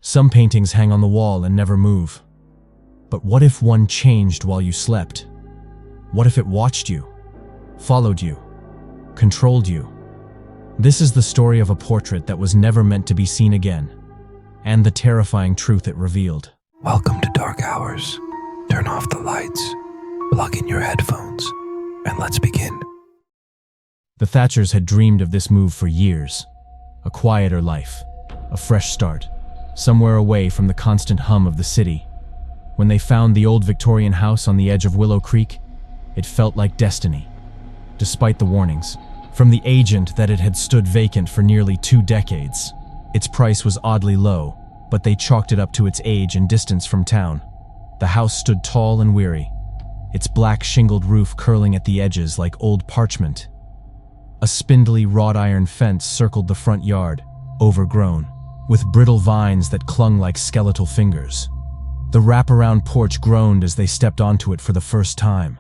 Some paintings hang on the wall and never move. But what if one changed while you slept? What if it watched you, followed you, controlled you? This is the story of a portrait that was never meant to be seen again, and the terrifying truth it revealed. Welcome to Dark Hours. Turn off the lights, plug in your headphones, and let's begin. The Thatchers had dreamed of this move for years. A quieter life, a fresh start, somewhere away from the constant hum of the city. When they found the old Victorian house on the edge of Willow Creek, it felt like destiny. Despite the warnings from the agent that it had stood vacant for nearly 2 decades, its price was oddly low, but they chalked it up to its age and distance from town. The house stood tall and weary, its black shingled roof curling at the edges like old parchment. A spindly wrought iron fence circled the front yard, overgrown, with brittle vines that clung like skeletal fingers. The wraparound porch groaned as they stepped onto it for the first time,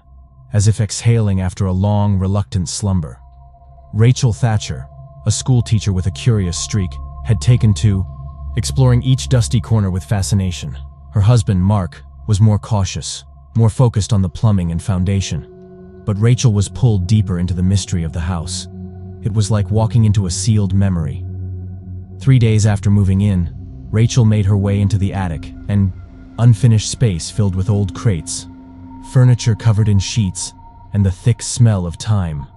as if exhaling after a long, reluctant slumber. Rachel Thatcher, a schoolteacher with a curious streak, had taken to exploring each dusty corner with fascination. Her husband, Mark, was more cautious, more focused on the plumbing and foundation. But Rachel was pulled deeper into the mystery of the house. It was like walking into a sealed memory. 3 days after moving in, Rachel made her way into the attic, an unfinished space filled with old crates, furniture covered in sheets, and the thick smell of time.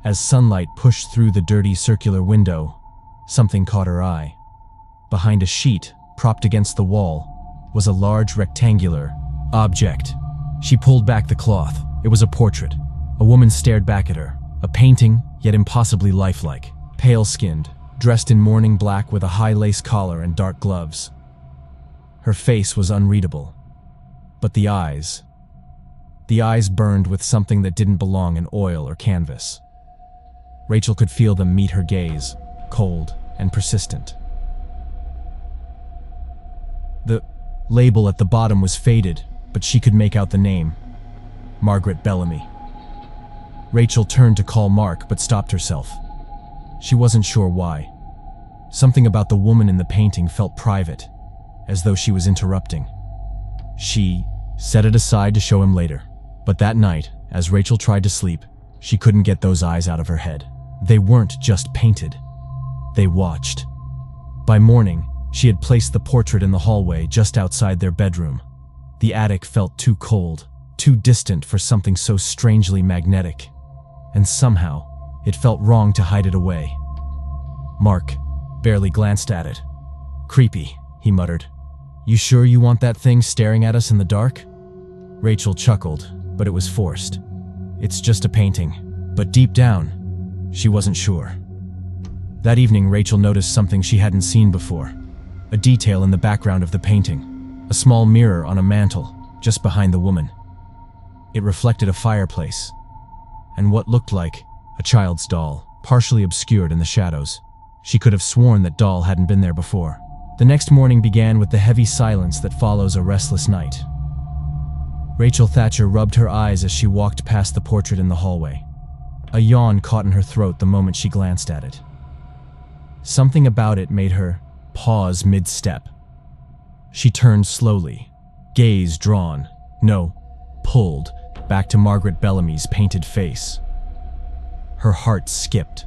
As sunlight pushed through the dirty circular window, something caught her eye. Behind a sheet, propped against the wall, was a large rectangular object. She pulled back the cloth. It was a portrait. A woman stared back at her, a painting, yet impossibly lifelike, pale-skinned, dressed in mourning black with a high lace collar and dark gloves. Her face was unreadable, but the eyes burned with something that didn't belong in oil or canvas. Rachel could feel them meet her gaze, cold and persistent. The label at the bottom was faded, but she could make out the name: Margaret Bellamy. Rachel turned to call Mark, but stopped herself. She wasn't sure why. Something about the woman in the painting felt private, as though she was interrupting. She set it aside to show him later. But that night, as Rachel tried to sleep, she couldn't get those eyes out of her head. They weren't just painted. They watched. By morning, she had placed the portrait in the hallway just outside their bedroom. The attic felt too cold, too distant for something so strangely magnetic. And somehow, it felt wrong to hide it away. Mark barely glanced at it. "Creepy," he muttered. "You sure you want that thing staring at us in the dark?" Rachel chuckled, but it was forced. "It's just a painting." But deep down, she wasn't sure. That evening, Rachel noticed something she hadn't seen before. A detail in the background of the painting. A small mirror on a mantel, just behind the woman. It reflected a fireplace, and what looked like a child's doll, partially obscured in the shadows. She could have sworn that doll hadn't been there before. The next morning began with the heavy silence that follows a restless night. Rachel Thatcher rubbed her eyes as she walked past the portrait in the hallway. A yawn caught in her throat the moment she glanced at it. Something about it made her pause mid-step. She turned slowly, gaze drawn, pulled, back to Margaret Bellamy's painted face. Her heart skipped.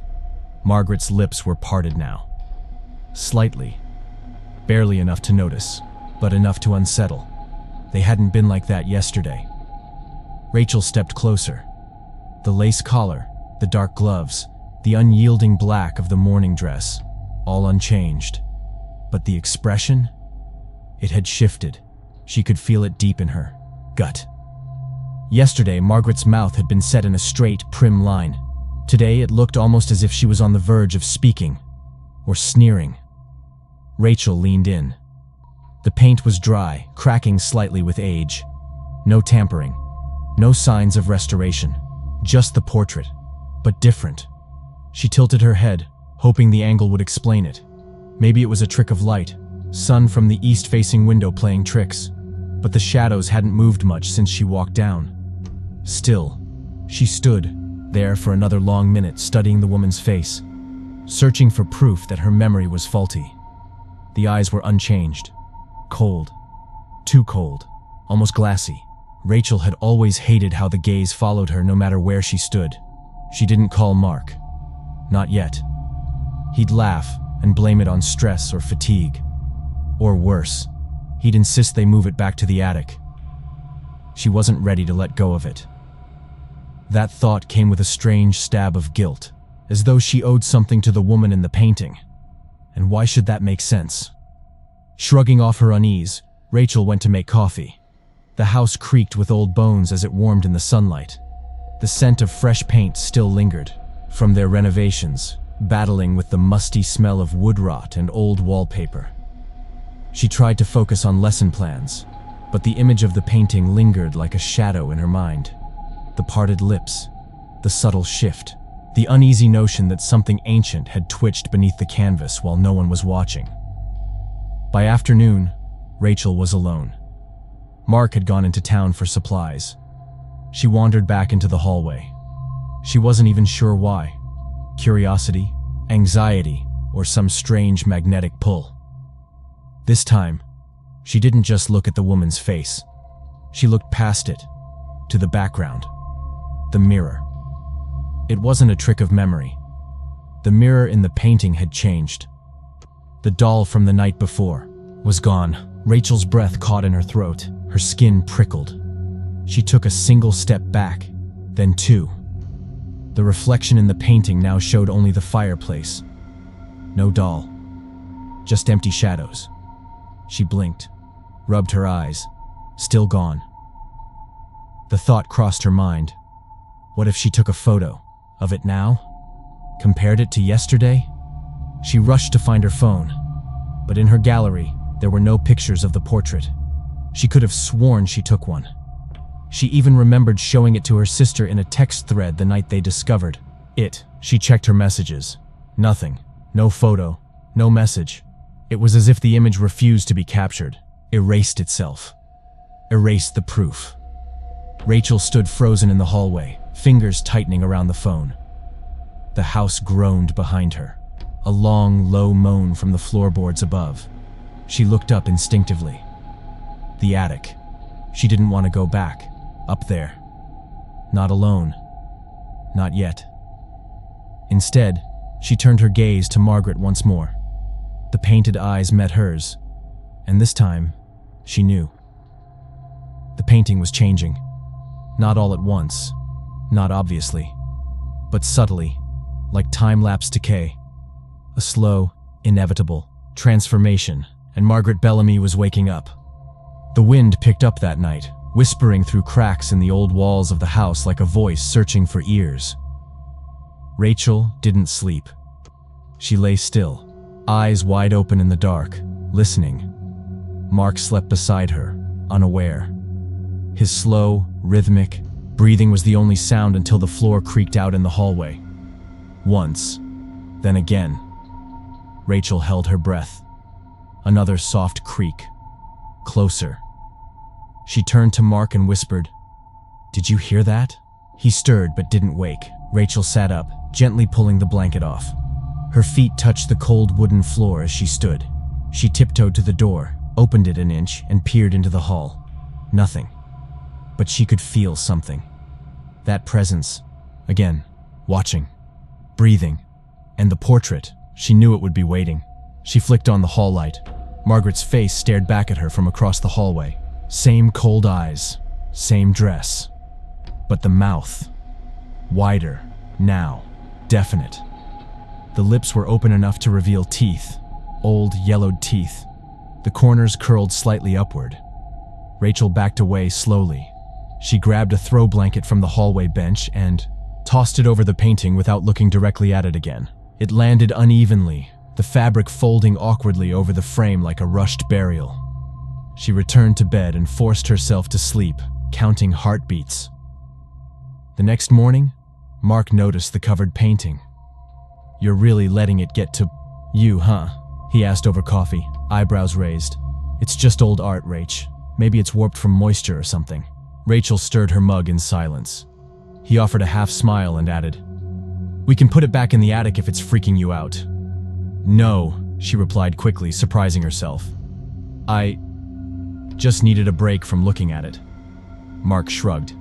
Margaret's lips were parted now. Slightly. Barely enough to notice, but enough to unsettle. They hadn't been like that yesterday. Rachel stepped closer. The lace collar, the dark gloves, the unyielding black of the morning dress, all unchanged. But the expression? It had shifted. She could feel it deep in her gut. Yesterday, Margaret's mouth had been set in a straight, prim line. Today, it looked almost as if she was on the verge of speaking, or sneering. Rachel leaned in. The paint was dry, cracking slightly with age. No tampering, no signs of restoration, just the portrait, but different. She tilted her head, hoping the angle would explain it. Maybe it was a trick of light, sun from the east-facing window playing tricks, but the shadows hadn't moved much since she walked down. Still, she stood there for another long minute, studying the woman's face, searching for proof that her memory was faulty. The eyes were unchanged. Cold. Too cold. Almost glassy. Rachel had always hated how the gaze followed her no matter where she stood. She didn't call Mark. Not yet. He'd laugh and blame it on stress or fatigue. Or worse, he'd insist they move it back to the attic. She wasn't ready to let go of it. That thought came with a strange stab of guilt, as though she owed something to the woman in the painting. And why should that make sense? Shrugging off her unease, Rachel went to make coffee. The house creaked with old bones as it warmed in the sunlight. The scent of fresh paint still lingered from their renovations, battling with the musty smell of wood rot and old wallpaper. She tried to focus on lesson plans, but the image of the painting lingered like a shadow in her mind. The parted lips, the subtle shift, the uneasy notion that something ancient had twitched beneath the canvas while no one was watching. By afternoon, Rachel was alone. Mark had gone into town for supplies. She wandered back into the hallway. She wasn't even sure why. Curiosity, anxiety, or some strange magnetic pull. This time, she didn't just look at the woman's face. She looked past it, to the background, the mirror. It wasn't a trick of memory. The mirror in the painting had changed. The doll from the night before was gone. Rachel's breath caught in her throat. Her skin prickled. She took a single step back, then two. The reflection in the painting now showed only the fireplace. No doll. Just empty shadows. She blinked, rubbed her eyes. Still gone. The thought crossed her mind. What if she took a photo of it now? Compared it to yesterday? She rushed to find her phone, but in her gallery, there were no pictures of the portrait. She could have sworn she took one. She even remembered showing it to her sister in a text thread the night they discovered it. She checked her messages. Nothing. No photo. No message. It was as if the image refused to be captured. Erased itself. Erased the proof. Rachel stood frozen in the hallway, fingers tightening around the phone. The house groaned behind her. A long, low moan from the floorboards above. She looked up instinctively. The attic. She didn't want to go back. Up there. Not alone. Not yet. Instead, she turned her gaze to Margaret once more. The painted eyes met hers, and this time, she knew. The painting was changing. Not all at once, not obviously, but subtly, like time-lapse decay. A slow, inevitable transformation, and Margaret Bellamy was waking up. The wind picked up that night, whispering through cracks in the old walls of the house like a voice searching for ears. Rachel didn't sleep. She lay still, eyes wide open in the dark, listening. Mark slept beside her, unaware. His slow, rhythmic breathing was the only sound until the floor creaked out in the hallway. Once, then again. Rachel held her breath. Another soft creak. Closer. She turned to Mark and whispered, "Did you hear that?" He stirred but didn't wake. Rachel sat up, gently pulling the blanket off. Her feet touched the cold wooden floor as she stood. She tiptoed to the door, opened it an inch, and peered into the hall. Nothing. But she could feel something. That presence. Again. Watching. Breathing. And the portrait. She knew it would be waiting. She flicked on the hall light. Margaret's face stared back at her from across the hallway. Same cold eyes. Same dress. But the mouth. Wider. Now. Definite. The lips were open enough to reveal teeth. Old, yellowed teeth. The corners curled slightly upward. Rachel backed away slowly. She grabbed a throw blanket from the hallway bench and tossed it over the painting without looking directly at it again. It landed unevenly, the fabric folding awkwardly over the frame like a rushed burial. She returned to bed and forced herself to sleep, counting heartbeats. The next morning, Mark noticed the covered painting. "You're really letting it get to you, huh?" he asked over coffee, eyebrows raised. "It's just old art, Rach. Maybe it's warped from moisture or something." Rachel stirred her mug in silence. He offered a half smile and added, "We can put it back in the attic if it's freaking you out." "No," she replied quickly, surprising herself. I just needed a break from looking at it. Mark shrugged.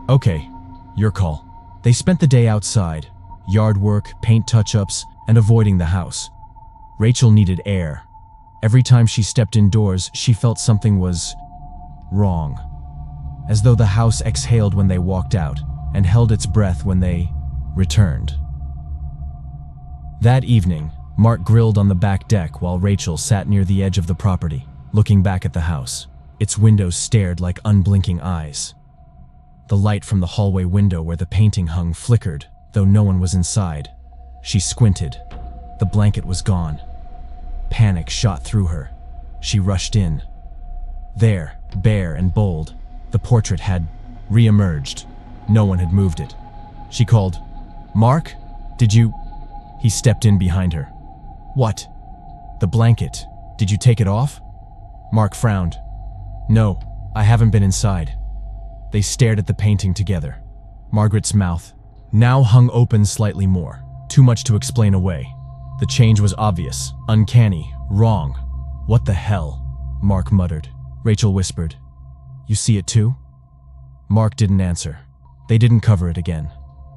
Okay, your call. They spent the day outside, yard work, paint touch-ups, and avoiding the house. Rachel needed air. Every time she stepped indoors, she felt something was wrong. As though the house exhaled when they walked out and held its breath when they returned. That evening, Mark grilled on the back deck while Rachel sat near the edge of the property, looking back at the house. Its windows stared like unblinking eyes. The light from the hallway window where the painting hung flickered, though no one was inside. She squinted. The blanket was gone. Panic shot through her. She rushed in. There, bare and bold, the portrait had re-emerged. No one had moved it. She called, "Mark, did you—" He stepped in behind her. "What?" "The blanket. Did you take it off?" Mark frowned. "No, I haven't been inside." They stared at the painting together. Margaret's mouth now hung open slightly more, too much to explain away. The change was obvious, uncanny, wrong. "What the hell?" Mark muttered. Rachel whispered, "You see it too?" Mark didn't answer. They didn't cover it again.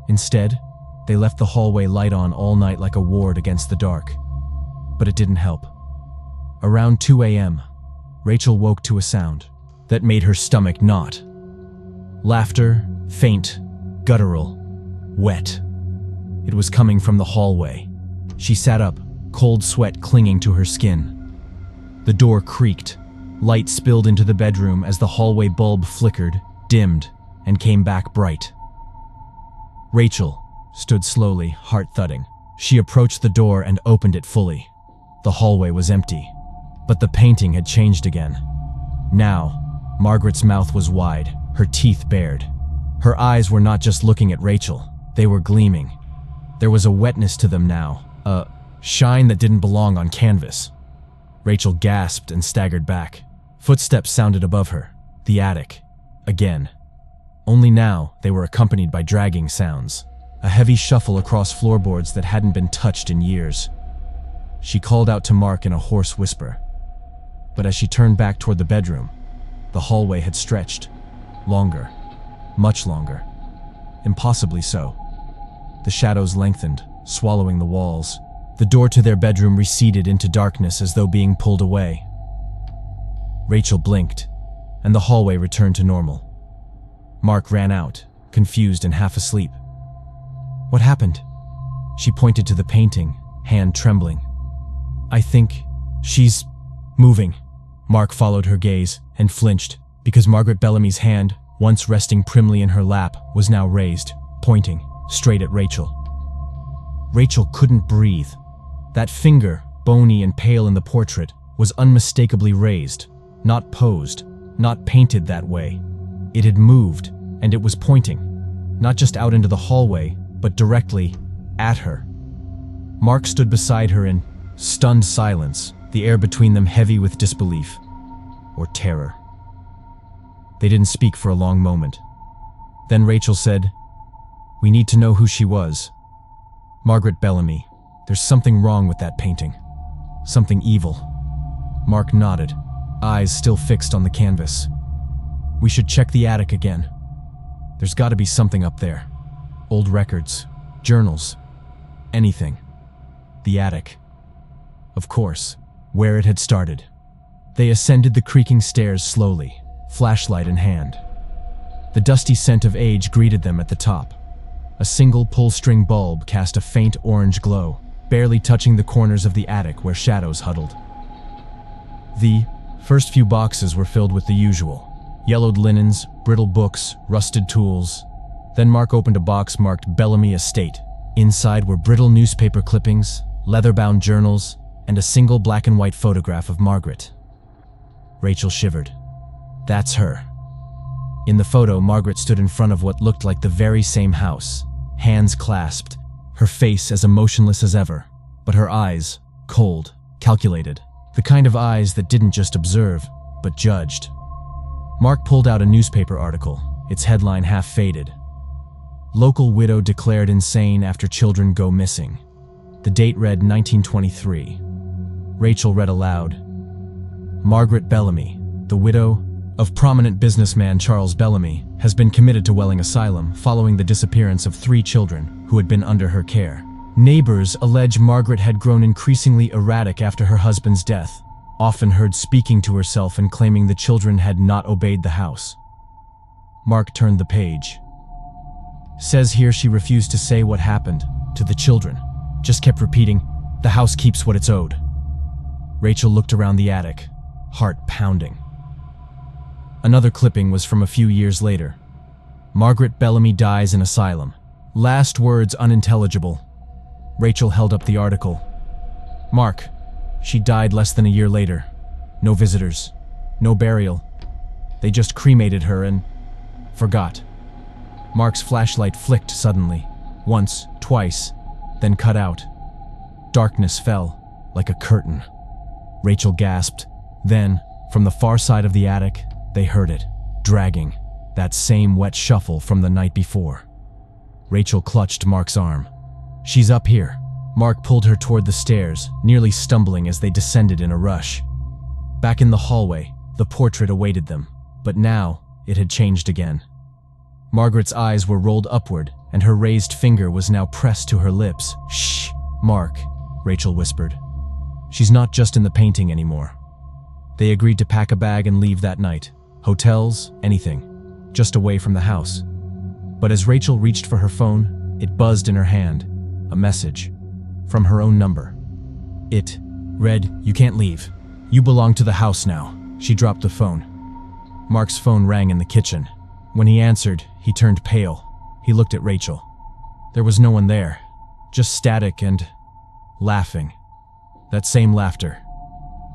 Instead, they left the hallway light on all night like a ward against the dark. But it didn't help. Around 2 a.m., Rachel woke to a sound that made her stomach knot. Laughter, faint, guttural, wet. It was coming from the hallway. She sat up, cold sweat clinging to her skin. The door creaked. Light spilled into the bedroom as the hallway bulb flickered, dimmed, and came back bright. Rachel stood slowly, heart thudding. She approached the door and opened it fully. The hallway was empty, but the painting had changed again. Now, Margaret's mouth was wide, her teeth bared. Her eyes were not just looking at Rachel, they were gleaming. There was a wetness to them now, a shine that didn't belong on canvas. Rachel gasped and staggered back. Footsteps sounded above her. The attic. Again. Only now, they were accompanied by dragging sounds. A heavy shuffle across floorboards that hadn't been touched in years. She called out to Mark in a hoarse whisper. But as she turned back toward the bedroom, the hallway had stretched. Longer. Much longer. Impossibly so. The shadows lengthened, swallowing the walls. The door to their bedroom receded into darkness as though being pulled away. Rachel blinked, and the hallway returned to normal. Mark ran out, confused and half asleep. "What happened?" She pointed to the painting, hand trembling. "I think she's moving." Mark followed her gaze and flinched because Margaret Bellamy's hand, once resting primly in her lap, was now raised, pointing straight at Rachel. Rachel couldn't breathe. That finger, bony and pale in the portrait, was unmistakably raised, not posed, not painted that way. It had moved, and it was pointing, not just out into the hallway, but directly at her. Mark stood beside her in stunned silence, the air between them heavy with disbelief or terror. They didn't speak for a long moment. Then Rachel said, "We need to know who she was." "Margaret Bellamy. There's something wrong with that painting. Something evil." Mark nodded, eyes still fixed on the canvas. "We should check the attic again. There's got to be something up there. Old records, journals, anything." The attic. Of course, where it had started. They ascended the creaking stairs slowly, flashlight in hand. The dusty scent of age greeted them at the top. A single pull-string bulb cast a faint orange glow, barely touching the corners of the attic where shadows huddled. The first few boxes were filled with the usual. Yellowed linens, brittle books, rusted tools. Then Mark opened a box marked Bellamy Estate. Inside were brittle newspaper clippings, leather-bound journals, and a single black and white photograph of Margaret. Rachel shivered. That's her. In the photo, Margaret stood in front of what looked like the very same house, hands clasped, her face as emotionless as ever, but her eyes, cold, calculated, the kind of eyes that didn't just observe, but judged. Mark pulled out a newspaper article, its headline half faded. "Local widow declared insane after children go missing." The date read 1923. Rachel read aloud. Margaret Bellamy, the widow of prominent businessman Charles Bellamy, has been committed to Welling Asylum following the disappearance of 3 children who had been under her care. Neighbors allege Margaret had grown increasingly erratic after her husband's death, often heard speaking to herself and claiming the children had not obeyed the house. Mark turned the page. Says here she refused to say what happened to the children, just kept repeating, "The house keeps what it's owed." Rachel looked around the attic, heart pounding. Another clipping was from a few years later. Margaret Bellamy dies in asylum. Last words unintelligible. Rachel held up the article. Mark, she died less than a year later. No visitors, no burial. They just cremated her and forgot. Mark's flashlight flicked suddenly, once, twice, then cut out. Darkness fell, like a curtain. Rachel gasped. Then, from the far side of the attic, they heard it, dragging, that same wet shuffle from the night before. Rachel clutched Mark's arm. She's up here. Mark pulled her toward the stairs, nearly stumbling as they descended in a rush. Back in the hallway, the portrait awaited them, but now it had changed again. Margaret's eyes were rolled upward, and her raised finger was now pressed to her lips. Shh, Mark, Rachel whispered. She's not just in the painting anymore. They agreed to pack a bag and leave that night. Hotels, anything, just away from the house. But as Rachel reached for her phone, it buzzed in her hand, a message from her own number. It read, "You can't leave. You belong to the house now." She dropped the phone. Mark's phone rang in the kitchen. When he answered, he turned pale. He looked at Rachel. There was no one there, just static and laughing. That same laughter.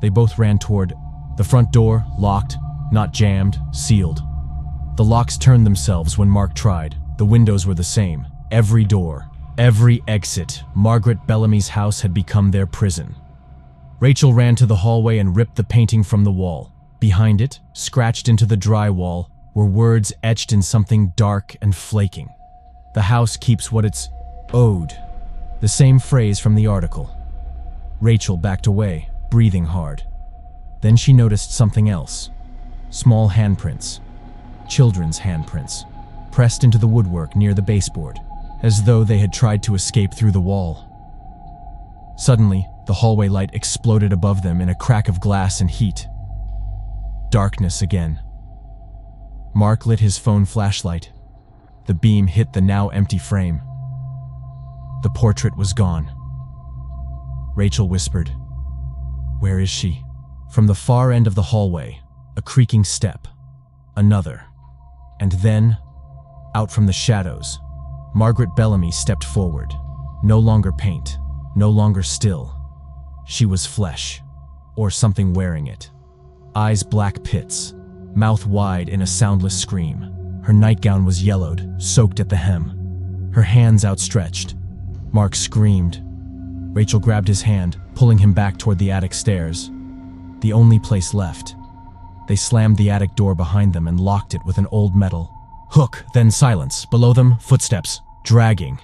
They both ran toward the front door, locked, not jammed, sealed. The locks turned themselves when Mark tried. The windows were the same. Every door, every exit. Margaret Bellamy's house had become their prison. Rachel ran to the hallway and ripped the painting from the wall. Behind it, scratched into the drywall, were words etched in something dark and flaking. The house keeps what it's owed. The same phrase from the article. Rachel backed away, breathing hard. Then she noticed something else. Small handprints. Children's handprints. Pressed into the woodwork near the baseboard, as though they had tried to escape through the wall. Suddenly, the hallway light exploded above them in a crack of glass and heat. Darkness again. Mark lit his phone flashlight. The beam hit the now empty frame. The portrait was gone. Rachel whispered, "Where is she?" From the far end of the hallway, a creaking step. Another. And then, out from the shadows, Margaret Bellamy stepped forward. No longer paint, no longer still. She was flesh, or something wearing it. Eyes black pits, mouth wide in a soundless scream. Her nightgown was yellowed, soaked at the hem. Her hands outstretched. Mark screamed. Rachel grabbed his hand, pulling him back toward the attic stairs. The only place left. They slammed the attic door behind them and locked it with an old metal hook, then silence. Below them, footsteps, dragging.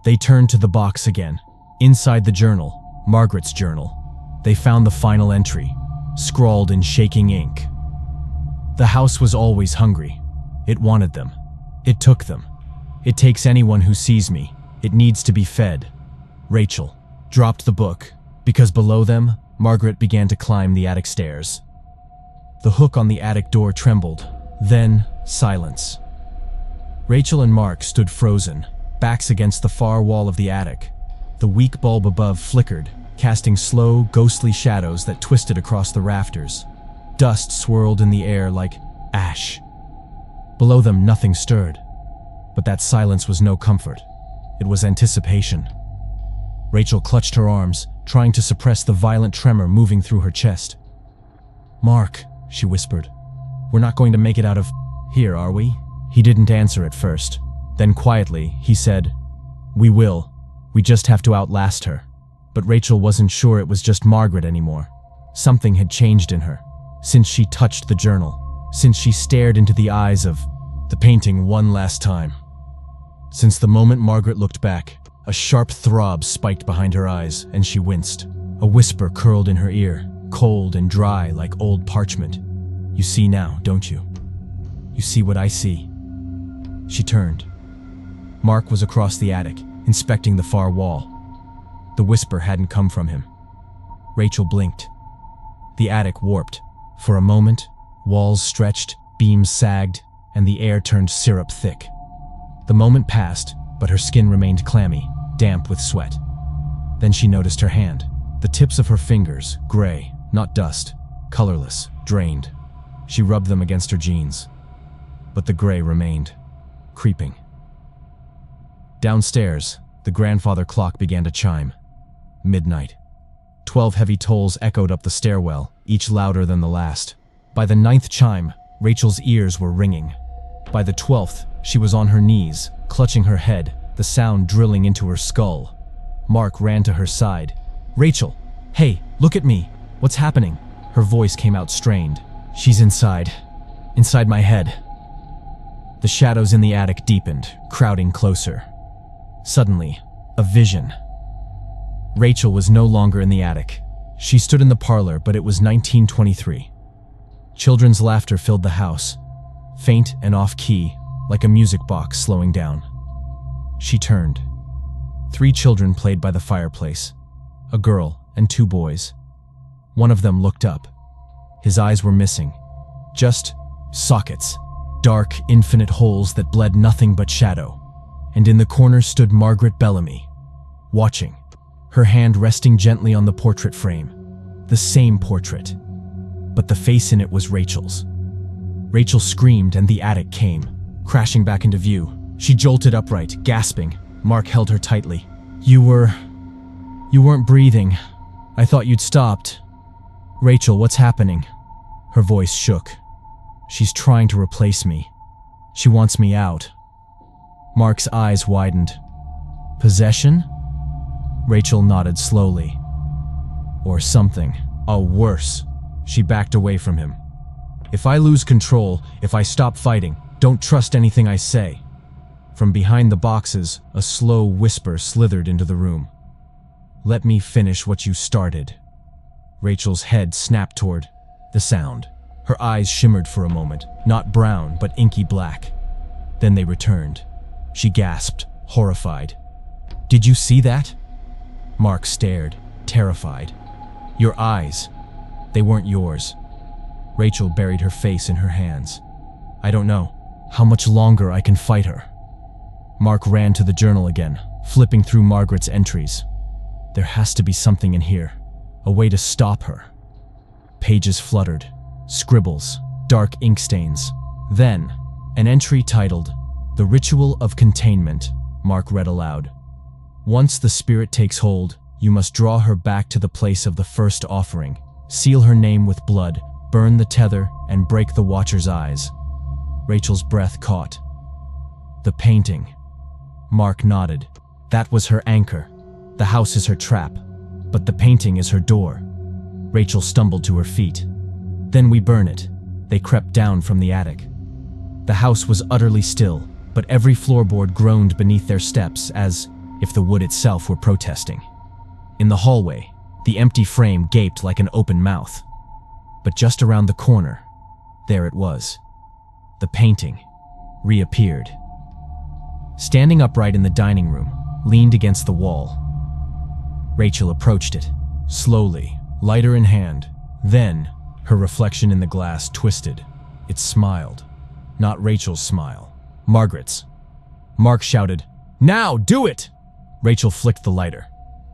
They turned to the box again. Inside the journal, Margaret's journal, they found the final entry, scrawled in shaking ink. The house was always hungry. It wanted them. It took them. It takes anyone who sees me. It needs to be fed. Rachel dropped the book, because below them, Margaret began to climb the attic stairs. The hook on the attic door trembled. Then, silence. Rachel and Mark stood frozen, backs against the far wall of the attic. The weak bulb above flickered, casting slow, ghostly shadows that twisted across the rafters. Dust swirled in the air like ash. Below them, nothing stirred. But that silence was no comfort. It was anticipation. Rachel clutched her arms, trying to suppress the violent tremor moving through her chest. "Mark," she whispered, "we're not going to make it out of here, are we?" He didn't answer at first. Then quietly, he said, "We will. We just have to outlast her." But Rachel wasn't sure it was just Margaret anymore. Something had changed in her, since she touched the journal, since she stared into the eyes of the painting one last time. Since the moment Margaret looked back, a sharp throb spiked behind her eyes, and she winced. A whisper curled in her ear, cold and dry like old parchment. "You see now, don't you? You see what I see?" She turned. Mark was across the attic, inspecting the far wall. The whisper hadn't come from him. Rachel blinked. The attic warped. For a moment, walls stretched, beams sagged, and the air turned syrup thick. The moment passed, but her skin remained clammy, damp with sweat. Then she noticed her hand. The tips of her fingers, gray, not dust, colorless, drained. She rubbed them against her jeans. But the gray remained, creeping. Downstairs, the grandfather clock began to chime. Midnight. 12 heavy tolls echoed up the stairwell, each louder than the last. By the 9th chime, Rachel's ears were ringing. By the 12th, she was on her knees, clutching her head, the sound drilling into her skull. Mark ran to her side. "Rachel, hey, look at me. What's happening?" Her voice came out strained. "She's inside my head." The shadows in the attic deepened, crowding closer. Suddenly, a vision. Rachel was no longer in the attic. She stood in the parlor, but it was 1923. Children's laughter filled the house, faint and off-key, like a music box slowing down. She turned. 3 children played by the fireplace, a girl and 2 boys. One of them looked up. His eyes were missing, just sockets, dark, infinite holes that bled nothing but shadow. And in the corner stood Margaret Bellamy, watching, her hand resting gently on the portrait frame. The same portrait, but the face in it was Rachel's. Rachel screamed and the attic came, crashing back into view. She jolted upright, gasping. Mark held her tightly. You weren't breathing. I thought you'd stopped." "Rachel, what's happening?" Her voice shook. "She's trying to replace me. She wants me out." Mark's eyes widened. "Possession?" Rachel nodded slowly. "Or something. Oh, worse." She backed away from him. "If I lose control, if I stop fighting, don't trust anything I say." From behind the boxes, a slow whisper slithered into the room. "Let me finish what you started." Rachel's head snapped toward the sound. Her eyes shimmered for a moment, not brown, but inky black. Then they returned. She gasped, horrified. "Did you see that?" Mark stared, terrified. "Your eyes. They weren't yours." Rachel buried her face in her hands. "I don't know how much longer I can fight her." Mark ran to the journal again, flipping through Margaret's entries. There has to be something in here, a way to stop her. Pages fluttered, scribbles, dark ink stains. Then, an entry titled, "The Ritual of Containment," Mark read aloud. "Once the spirit takes hold, you must draw her back to the place of the first offering, seal her name with blood, burn the tether, and break the watcher's eyes." Rachel's breath caught. "The painting." Mark nodded. "That was her anchor. The house is her trap, but the painting is her door." Rachel stumbled to her feet. "Then we burn it." They crept down from the attic. The house was utterly still, but every floorboard groaned beneath their steps as if the wood itself were protesting. In the hallway, the empty frame gaped like an open mouth. But just around the corner, there it was. The painting reappeared. Standing upright in the dining room, leaned against the wall. Rachel approached it, slowly, lighter in hand. Then, her reflection in the glass twisted. It smiled. Not Rachel's smile, Margaret's. Mark shouted, "Now, do it!" Rachel flicked the lighter.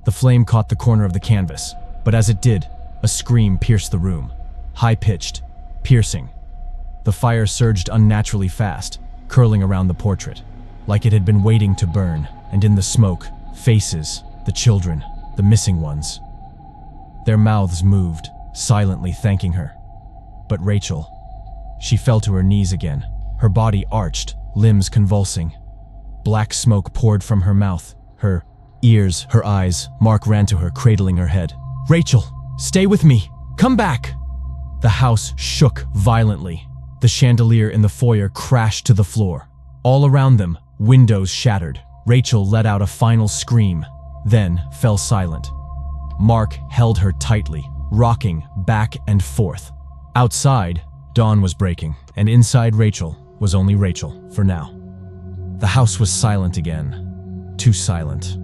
The flame caught the corner of the canvas, but as it did, a scream pierced the room. High-pitched, piercing. The fire surged unnaturally fast, curling around the portrait, like it had been waiting to burn, and in the smoke, faces, the children, the missing ones. Their mouths moved, silently thanking her. But Rachel, she fell to her knees again, her body arched, limbs convulsing. Black smoke poured from her mouth, her ears, her eyes. Mark ran to her, cradling her head. "Rachel, stay with me! Come back!" The house shook violently. The chandelier in the foyer crashed to the floor. All around them, windows shattered. Rachel let out a final scream, then fell silent. Mark held her tightly, rocking back and forth. Outside, dawn was breaking, and inside Rachel was only Rachel, for now. The house was silent again. Too silent.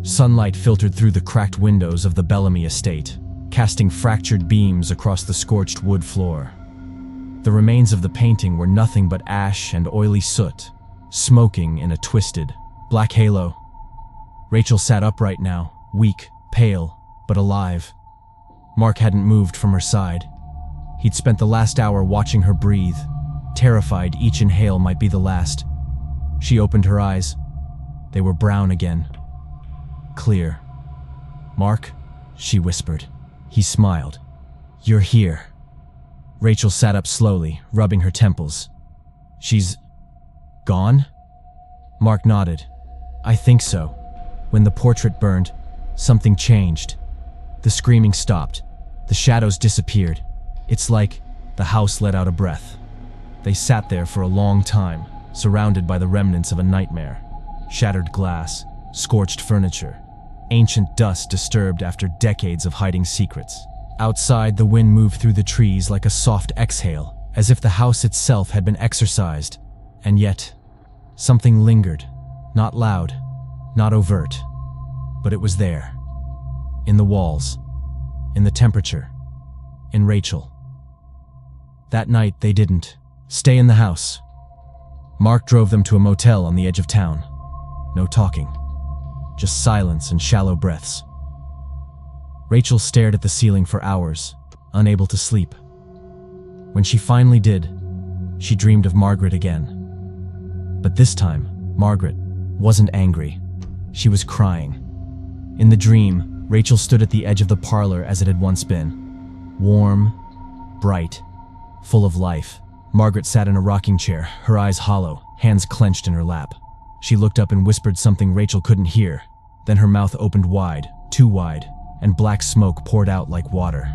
Sunlight filtered through the cracked windows of the Bellamy estate, casting fractured beams across the scorched wood floor. The remains of the painting were nothing but ash and oily soot, smoking in a twisted, black halo. Rachel sat upright now, weak, pale, but alive. Mark hadn't moved from her side. He'd spent the last hour watching her breathe, terrified each inhale might be the last. She opened her eyes. They were brown again. Clear. "Mark?" she whispered. He smiled. "You're here." Rachel sat up slowly, rubbing her temples. "She's gone?" Mark nodded. "I think so. When the portrait burned, something changed. The screaming stopped. The shadows disappeared. It's like the house let out a breath. They sat there for a long time, surrounded by the remnants of a nightmare. Shattered glass, scorched furniture, ancient dust disturbed after decades of hiding secrets. Outside, the wind moved through the trees like a soft exhale, as if the house itself had been exorcised. And yet, something lingered. Not loud, not overt, but it was there. In the walls, in the temperature, in Rachel. That night, they didn't stay in the house. Mark drove them to a motel on the edge of town. No talking, just silence and shallow breaths. Rachel stared at the ceiling for hours, unable to sleep. When she finally did, she dreamed of Margaret again. But this time, Margaret wasn't angry. She was crying. In the dream, Rachel stood at the edge of the parlor as it had once been. Warm, bright, full of life. Margaret sat in a rocking chair, her eyes hollow, hands clenched in her lap. She looked up and whispered something Rachel couldn't hear. Then her mouth opened wide, too wide, and black smoke poured out like water.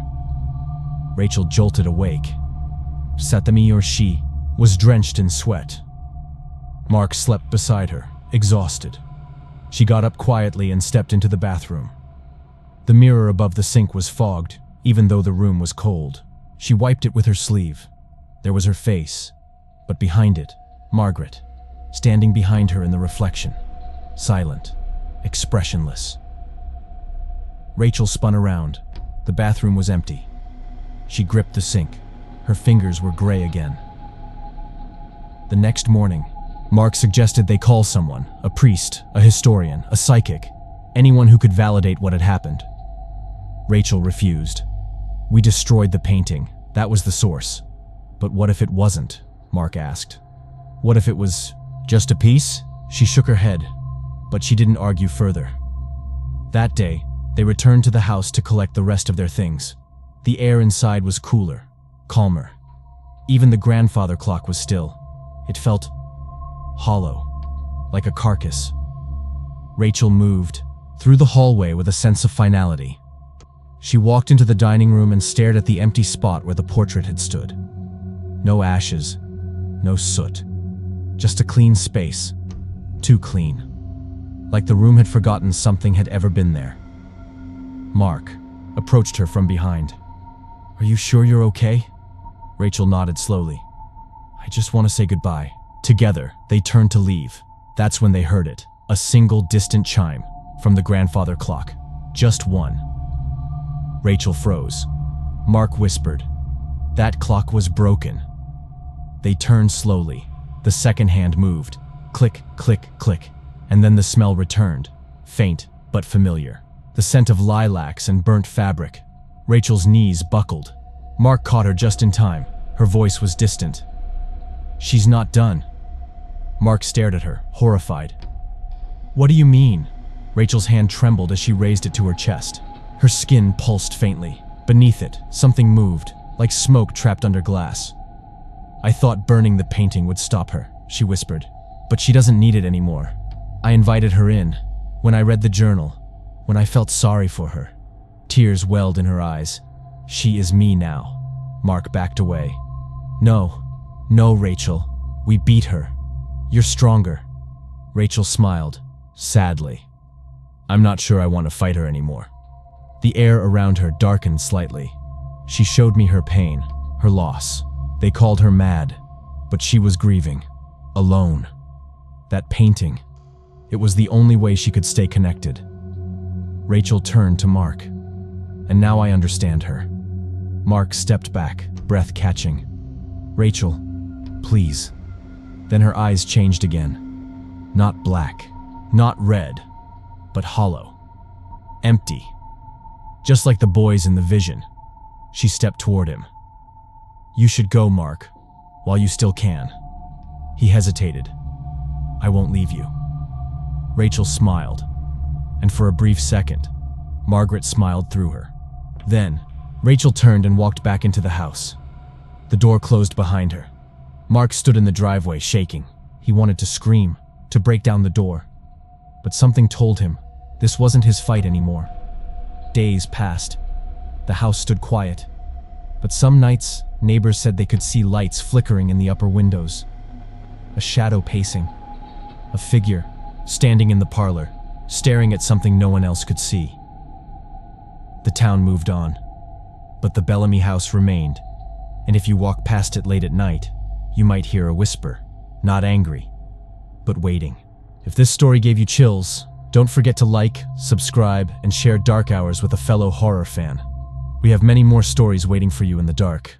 Rachel jolted awake. Satami, or she, was drenched in sweat. Mark slept beside her, exhausted. She got up quietly and stepped into the bathroom. The mirror above the sink was fogged, even though the room was cold. She wiped it with her sleeve. There was her face, but behind it, Margaret, standing behind her in the reflection, silent, expressionless. Rachel spun around. The bathroom was empty. She gripped the sink. Her fingers were gray again. The next morning, Mark suggested they call someone, a priest, a historian, a psychic, anyone who could validate what had happened. Rachel refused. "We destroyed the painting. That was the source." "But what if it wasn't?" Mark asked. "What if it was just a piece?" She shook her head, but she didn't argue further. That day, they returned to the house to collect the rest of their things. The air inside was cooler, calmer. Even the grandfather clock was still. It felt hollow, like a carcass. Rachel moved through the hallway with a sense of finality. She walked into the dining room and stared at the empty spot where the portrait had stood. No ashes, no soot, just a clean space, too clean, like the room had forgotten something had ever been there. Mark approached her from behind. "Are you sure you're okay?" Rachel nodded slowly. "I just want to say goodbye." Together, they turned to leave. That's when they heard it, a single distant chime from the grandfather clock. Just one. Rachel froze. Mark whispered, "That clock was broken." They turned slowly. The second hand moved. Click, click, click. And then the smell returned, faint but familiar. The scent of lilacs and burnt fabric. Rachel's knees buckled. Mark caught her just in time. Her voice was distant. "She's not done." Mark stared at her, horrified. "What do you mean?" Rachel's hand trembled as she raised it to her chest. Her skin pulsed faintly. Beneath it, something moved, like smoke trapped under glass. "I thought burning the painting would stop her," she whispered. "But she doesn't need it anymore. I invited her in. When I read the journal, when I felt sorry for her." Tears welled in her eyes. "She is me now." Mark backed away. No, Rachel. We beat her. You're stronger." Rachel smiled, sadly. "I'm not sure I want to fight her anymore." The air around her darkened slightly. She showed me her pain, her loss. They called her mad, but she was grieving, alone. That painting, it was the only way she could stay connected. Rachel turned to Mark, and now I understand her. Mark stepped back, breath catching. Rachel, please. Then her eyes changed again. Not black, not red, but hollow. Empty. Just like the boys in the vision. She stepped toward him. You should go, Mark, while you still can. He hesitated. I won't leave you. Rachel smiled, and for a brief second, Margaret smiled through her. Then, Rachel turned and walked back into the house. The door closed behind her. Mark stood in the driveway, shaking. He wanted to scream, to break down the door. But something told him this wasn't his fight anymore. Days passed. The house stood quiet. But some nights, neighbors said they could see lights flickering in the upper windows. A shadow pacing. A figure standing in the parlor, staring at something no one else could see. The town moved on, but the Bellamy house remained, and if you walk past it late at night, you might hear a whisper, not angry, but waiting. If this story gave you chills, don't forget to like, subscribe, and share Dark Hours with a fellow horror fan. We have many more stories waiting for you in the dark.